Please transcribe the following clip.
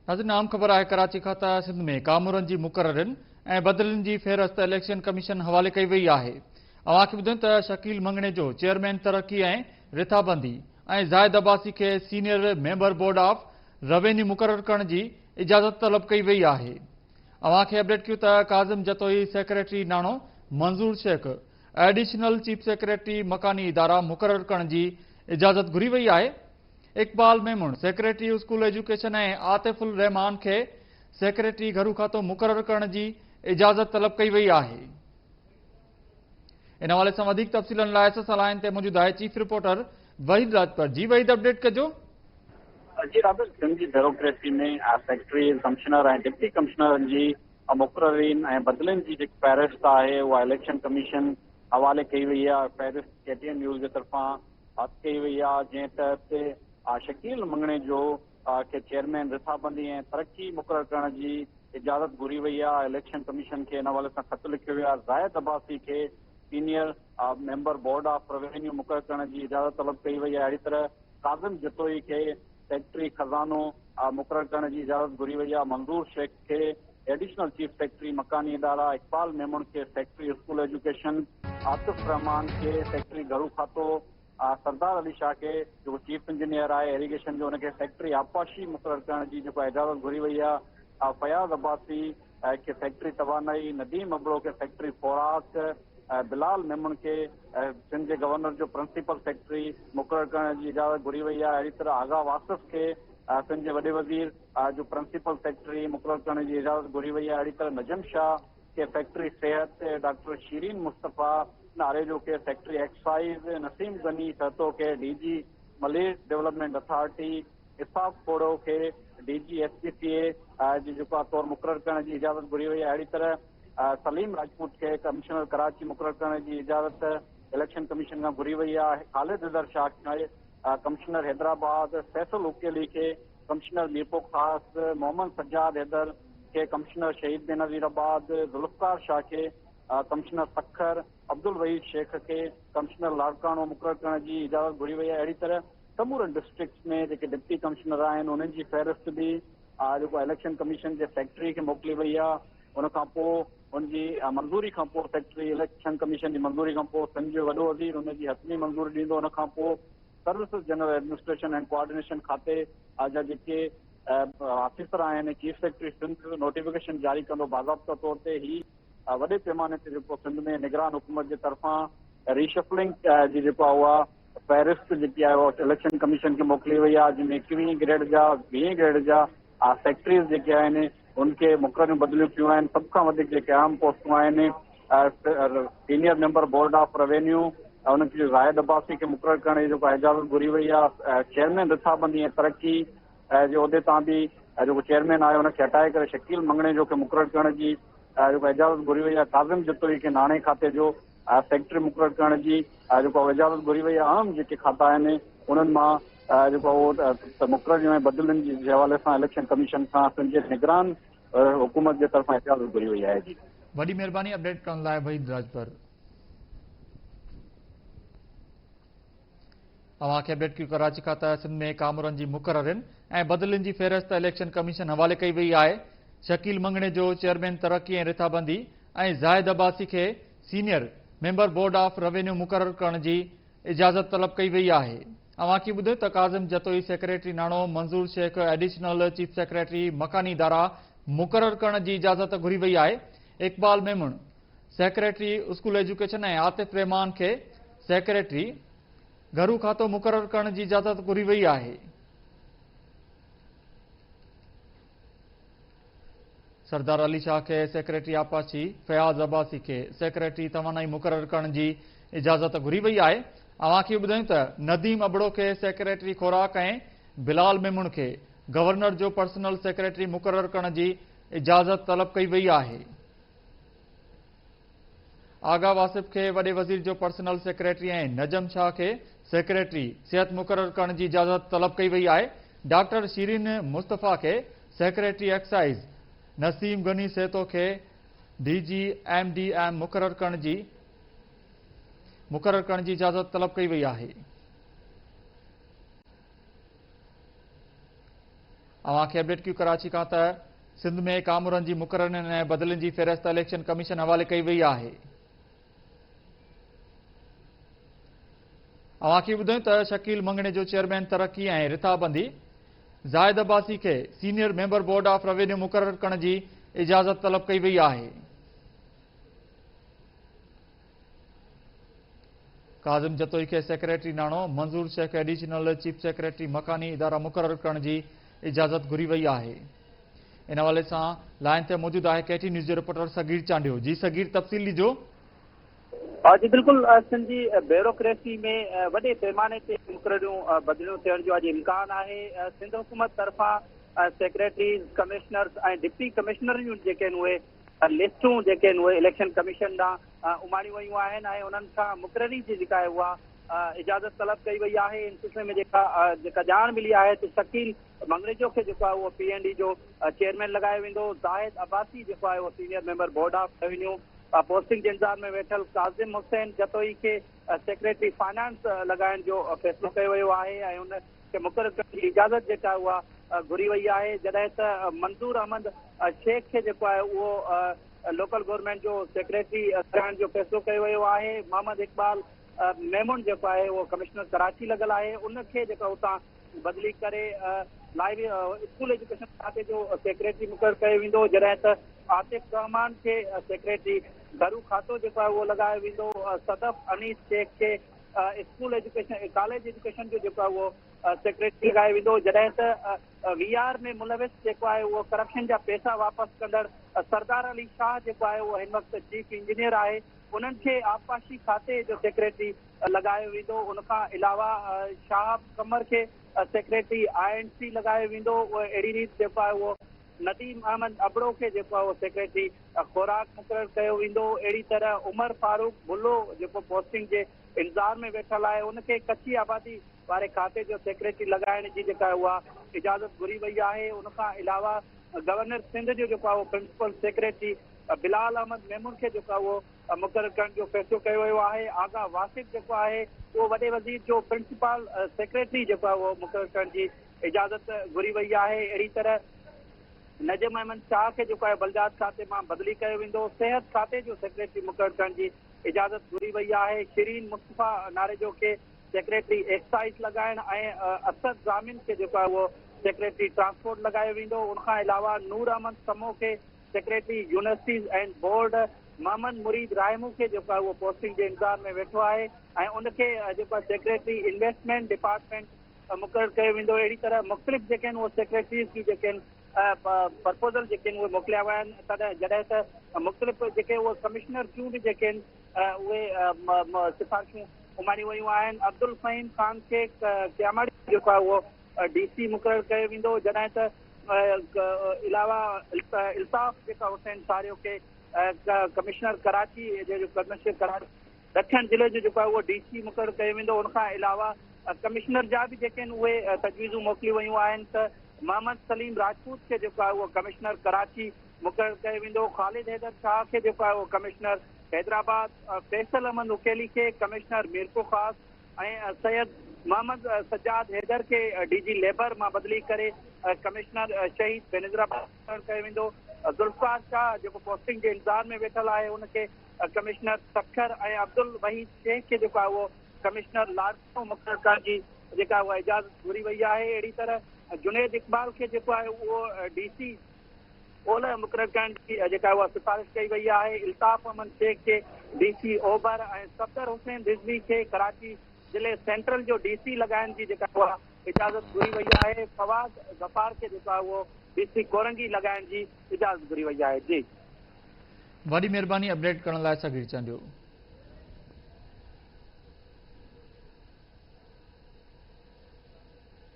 नाज़रीन आम ख़बर है कराची खाता सिंध में कामूरन की मुक़ररनि ऐं बदिलनि की फ़हरिस्त इलेक्शन कमीशन हवाले कई वई है। अवांखे ॿुधायूं त शकील मंगणे जो चेयरमैन तरक्की ऐं रिथाबंदी ऐं ज़ाहिद अब्बासी के senior member board of revenue मुक़रर करण की इजाज़त तलब कई वई है। अवांखे अपडेट कयूं त काज़िम जतोई सेक्रेटरी नाणो मंजूर शेख एडिशनल चीफ सेक्रेटरी मकानी इदारा मुक़रर करण की इजाज़त घुरी वई है। Iqbal Memon secretary school education ऐं आतिफुल रहमान के सेक्रेटरी घरू खातो मुक़रर करण की इजाज़त तलब कई वई है। इन हवाले से अधिक तफ़सीलन लाइ एसएस लाइन ते मौजूद है चीफ रिपोर्टर वहीद राजपूत। जी वहीद, अपडेट कजो। जी राबित सिंध की ब्यूरोक्रेसी में सेक्रेटरी कमिश्नर और डिप्टी कमिश्नर की मुक़ररीन ऐं बदिलनि की जेकी फ़हरिस्त है वह इलेक्शन कमीशन हवाले कई वई है। फ़हरिस्त KTN न्यूज़ के तरफा हथ कई वई है, जैं तहत शकील मंगणे जो के चेयरमैन रिथाबंदी ऐं तरक्की मुक़रर करण की इजाज़त घुरी वई है। इलेक्शन कमीशन के इन हवाले से खत लिखियो वियो आहे। ज़ाहिद अब्बासी के senior member board of revenue मुक़रर करण की इजाज़त तलब कई वई है। अहिड़ी तरह काज़िम जतोई के सेक्रेटरी खजानो मुक़रर करण की इजाज़त घुरी वई है। मंजूर शेख के एडिशनल चीफ सेक्रेटरी मकानी इदारा, इकबाल मेमून के सेक्रेटरी स्कूल एजुकेशन, आतिफ रहमान के सेक्रेटरी घरू खातो, सरदार अली शाह के जो चीफ इंजीनियर है इरीगेशन जो उनके सेक्रेटरी आपाशी मुक़रर करण की जो इजाज़त घुरी वई है। फयाज़ अब्बासी के सेक्रेटरी तवानाई, नदीम अबड़ो के सेक्रेटरी ख़ुराक, बिलाल मेमून के सिंध के गवर्नर जो प्रिंसिपल सेक्रेटरी मुक़रर करण की इजाज़त घुरी वई है। अहिड़ी तरह आगा वासिफ के सिंध के वॾे वज़ीर जो प्रिंसिपल सेक्रेटरी मुक़रर करण की इजाज़त घुरी वई है। अहिड़ी तरह नजम शाह के सेक्रेटरी सेहत, डॉक्टर शीरीन मुस्तफ़ा नारेजो के सेक्रेटरी एक्साइज, नसीम गनी सहतो के DG मलेर डेवलपमेंट अथॉरिटी, इसाफ कोड़ो के DG SPCA जो तौर मुक़रर करण की इजाज़त घुरी वई है। अहिड़ी तरह सलीम राजपूत के कमिश्नर कराची मुक़रर करण की इजाज़त इलेक्शन कमीशन का घुरी वई है। ख़ालिद हैदर शाह के कमिश्नर हैदराबाद, फैसल उकेली के कमिश्नर मीरपुर खास, मोहम्मद सज्जाद हैदर के कमिश्नर शहीद बेनज़ीराबाद, जुल्फ़कार शाह के कमिश्नर सखर, अब्दुल वहीद शेख के कमिश्नर लाड़कानो मुक़रर करण की इजाज़त घुरी वई है। अहिड़ी तरह समूरनि डिस्ट्रिक्ट्स में जेके डिप्टी कमिश्नर आहिनि उन्हनि जी फ़हरिस्त भी जेको इलेक्शन कमीशन के सेक्रेटरी के मोकिली वई आहे। उन खां पोइ उनजी मंज़ूरी खां पोइ सेक्रेटरी इलेक्शन कमीशन की मंज़ूरी खां पोइ सिंध जो वॾो वज़ीर उनजी हतमी मंज़ूरी ॾींदो। उन खां पोइ services general administration and coordination खाते जा जेके ऑफिसर आहिनि, चीफ सेक्रेटरी सिंध नोटिफिकेशन जारी कंदो। बाज़ाब्ता तौर ते ही वॾे पैमाने ते जेको सिंध में निगरान हुकूमत जे तरफ़ां रीशफलिंग जी जेको आहे उहा फ़हरिस्त जेकी आहे उहा इलेक्शन कमीशन खे मोकिली वई आहे, जंहिंमें 21 ग्रेड जा 20 ग्रेड जा सेक्रेटरीज़ जेके आहिनि उनके मुक़ररियूं बदिलियूं कयूं आहिनि। सभ खां वधीक जेके अहम पोस्टूं आहिनि senior member board of revenue उनखे ज़ाहिद अब्बासी के मुक़रर करण जी जेको इजाज़त घुरी वई आहे। चेयरमैन रिथाबंदी ऐं तरक्की जो उहिदे तां बि जेको चेयरमैन आहे उनखे हटाए करे शकील मंगणे जो के मुक़रर करण जी जेको इजाज़त घुरी वई आहे। काज़िम जतोई के नाणे खाते जो सेक्रेटरी मुक़रर करण जी जेको इजाज़त घुरी वई आहे। अहम जेके खाता आहिनि उन्हनि मां जेको उहो मुक़ररियूं ऐं बदिलनि जे हवाले सां इलेक्शन कमीशन खां सिंध जे निगरान हुकूमत जे तरफ़ां इजाज़त घुरी वई आहे। जी वॾी महिरबानी अपडेट करण लाइ वहीद राजपूत। अवांखे अपडेट कयूं कराची खाता सिंध में कामूरन की मुक़ररनि ऐं बदिलनि की फ़हरिस्त इलेक्शन कमीशन हवाले कई वई है। शकील मंगणे जो चेयरमैन तरक्की ऐं रिथाबंदी ऐं ज़ाहिद अब्बासी के senior member board of revenue मुक़रर करण की इजाज़त तलब कई वई है। अवांखे ॿुधो त काज़िम जतोई सेक्रेटरी नाणो मंजूर शेख एडिशनल चीफ सेक्रेटरी मकानी इदारा मुक़रर करण की इजाज़त घुरी वई है। Iqbal Memon secretary school education ऐं आतिफ रहमान के सेक्रेटरी घरू खातो मुक़रर करण की इजाज़त घुरी वई है। सरदार अली शाह के सेक्रेटरी आपाशी, फयाज़ अब्बासी के सेक्रेटरी तवानाई मुक़रर करण की इजाज़त घुरी वई है। अवांखे ॿुधायूं त नदीम अबड़ो के सेक्रेटरी ख़ुराक ऐं बिलाल मेमून के गवर्नर जो पर्सनल सेक्रेटरी मुक़रर करण की इजाज़त तलब कई वई है। आगा वासिफ के वॾे वज़ीर जो पर्सनल सेक्रेटरी ऐं नजम शाह के सेक्रेटरी सेहत मुक़रर करण की इजाज़त तलब कई वई है। डॉक्टर शीरीन मुस्तफ़ा के सेक्रेटरी एक्साइज, नसीम गनी सेतो के DG MDM मुक़रर करण की इजाज़त तलब कई वई है। अवांखे अपडेट कयूं कराची खां त सिंध में कामरनि जी मुक़ररनि ऐं बदिलनि जी फ़हिरिस्त इलेक्शन कमीशन हवाले कई वई आहे। अवांखे ॿुधायूं त शकील मंगणे जो चेयरमैन तरक़ी ऐं रिथाबंदी ज़ाहिद अब्बासी खे senior member board of revenue मुक़रर करण जी इजाज़त तलब कई वई आहे। काज़िम जतोई खे सेक्रेटरी नाणो, मंज़ूर शेख एडिशनल चीफ सेक्रेटरी मकानी इदारा मुक़रर करण जी इजाज़त घुरी वई आहे। इन हवाले सां लाइन ते मौजूद आहे केटी न्यूज़ जो रिपोर्टर सगीर चांडियो। जी सगीर, तफ़सील ॾिजो। जी बिल्कुल, सिंध जी ब्यूरोक्रेसी में वॾे पैमाने ते मुक़ररियूं बदिलियूं थियण जो अॼु इम्कान आहे। सिंध हुकूमत तरफ़ां सेक्रेटरीज़, कमिश्नर्स ऐं डिप्टी कमिश्नर जूं जेके आहिनि उहे लिस्टूं जेके आहिनि उहे इलेक्शन कमीशन ॾांहुं उमाणियूं वयूं आहिनि ऐं उन्हनि खां मुक़ररी जी जेका आहे उहा इजाज़त तलब कई वई आहे। इन सिलसिले में जेका ॼाण मिली आहे त शकील मंगरेजो खे जेको आहे उहो PND जो चेयरमैन लॻायो वेंदो। ज़ाहिद अब्बासी जेको आहे उहो senior member board of revenue posting जे इंतज़ार में वेठल काज़िम हुसैन जतोई खे सेक्रेटरी फाइनेंस लॻाइण जो फ़ैसिलो कयो वियो आहे ऐं उनखे मुक़ररु करण जी इजाज़त जेका उहा घुरी वई आहे। जॾहिं त मंज़ूर अहमद शेख खे जेको आहे उहो लोकल गवर्नमेंट जो सेक्रेटरी करण जो फ़ैसिलो कयो वियो आहे। मोहम्मद इक़बाल मेमून जेको आहे उहो कमिश्नर कराची लॻल आहे, उनखे जेको उतां बदिली करे स्कूल एजुकेशन खाते जो सेक्रेटरी मुक़ररु कयो वेंदो। जॾहिं त आतिफ रहमान खे सेक्रेटरी घरू खातो जेको आहे उहो लॻायो वेंदो। सदफ अनीस शेख खे स्कूल एजुकेशन कॉलेज एजुकेशन जो जेको आहे उहो सेक्रेटरी लॻायो वेंदो। जॾहिं त VR में मुलविस जेको आहे उहो करप्शन जा पैसा वापसि कंदड़ सरदार अली शाह जेको आहे उहो हिन वक़्तु चीफ इंजीनियर आहे, उन्हनि खे आबपाशी खाते जो सेक्रेटरी लॻायो वेंदो। उनखां अलावा शाहब कमर खे सेक्रेटरी INC लॻायो वेंदो। अहिड़ी रीति जेको आहे उहो नदीम अहमद अबड़ो खे जेको आहे उहो सेक्रेटरी खुराक मुक़ररु कयो वेंदो। अहिड़ी तरह उमर फारूक भुल्लो जेको पोस्टिंग जे इंतज़ार में वेठल आहे, उनखे कच्ची आबादी वारे खाते जो सेक्रेटरी लॻाइण जी जेका आहे उहा इजाज़त घुरी वई आहे। उनखां अलावा गवर्नर सिंध जो जेको आहे उहो प्रिंसिपल सेक्रेटरी बिलाल अहमद मेमून खे जेको आहे उहो मुक़ररु करण जो फ़ैसिलो कयो वियो आहे। आगा वासिफ़ जेको आहे उहो वॾे वज़ीर जो प्रिंसिपल सेक्रेटरी जेको आहे उहो मुक़ररु करण जी इजाज़त घुरी वई आहे। अहिड़ी तरह नजम अहमद शाह खे जेको आहे बलदात खाते मां बदिली कयो वेंदो। सिहत खाते जो सेक्रेटरी मुक़ररु करण जी इजाज़त घुरी वई आहे। शिरीन मुस्तफ़ा नारेजो खे सेक्रेटरी एक्साइज़ लॻाइण ऐं असद ज़ामिन खे जेको आहे उहो सेक्रेटरी ट्रांसपोर्ट लॻायो वेंदो। उनखां अलावा नूर अहमद समो खे secretary universities and board, Mohammad Murid Raimoo खे जेको आहे उहो पोस्टिंग जे इंतज़ार में वेठो आहे ऐं उनखे जेको आहे सेक्रेटरी इन्वेस्टमेंट डिपार्टमेंट मुक़ररु कयो वेंदो। अहिड़ी तरह मुख़्तलिफ़ जेके आहिनि उहे सेक्रेटरीज़ की जेके आहिनि प्रपोज़ल जेके आहिनि उहे मोकिलिया विया आहिनि। तॾहिं जॾहिं त मुख़्तलिफ़ जेके उहे कमिश्नर जूं बि जेके आहिनि उहे सिफ़ारिशूं उमाणियूं वयूं आहिनि। अब्दुल फ़हीम ख़ान खे क्यामड़ी जेको आहे उहो DC मुक़ररु कयो वेंदो। जॾहिं त अलावा इल्ताफ़ जेका हुसैन सारियो खे कमिश्नर कराची कमिश्नर कराची ॾखण ज़िले जो जेको आहे उहो DC मुक़ररु कयो वेंदो। उनखां अलावा कमिश्नर जा बि जेके आहिनि उहे तजवीज़ूं मोकिलियूं वयूं आहिनि त मोहम्मद सलीम राजपूत खे जेको आहे उहो कमिश्नर कराची मुक़ररु कयो वेंदो। ख़ालिद हैदर शाह खे जेको आहे उहो कमिश्नर हैदराबाद, फैसल अहमद उकेली खे कमिश्नर मीरपुर ख़ास ऐं सैयद मोहम्मद सज्जाद हैदर खे DG लेबर मां बदिली करे कमिश्नर शहीद बेनज़ीराबाद मुक़ररु कयो वेंदो। ज़ुल्फ़ार शाह जेको पोस्टिंग जे इंतज़ार में वेठल आहे, उनखे कमिश्नर सखर ऐं अब्दुल वहीद शेख खे जेको आहे उहो कमिश्नर लाड़को मुक़ररु करण जी जेका उहा इजाज़त घुरी वई आहे। अहिड़ी तरह जुनैद इक़बाल खे जेको आहे उहो DC ओलह मुक़ररु करण जी जेका उहा सिफ़ारिश कई वई आहे। इल्ताफ़ अहमद शेख खे DC ओभर ऐं सफ़दर हुसैन रिज़वी खे कराची ज़िले सेंट्रल जो DC लॻाइण जी जेका उहा इजाज़त घुरी वई आहे। फवाद ज़फ़ार खे जेको आहे उहो DC कोरंगी लॻाइण जी इजाज़त घुरी वई आहे। जी, वॾी महिरबानी अपडेट करण लाइ सगीर चांडियो।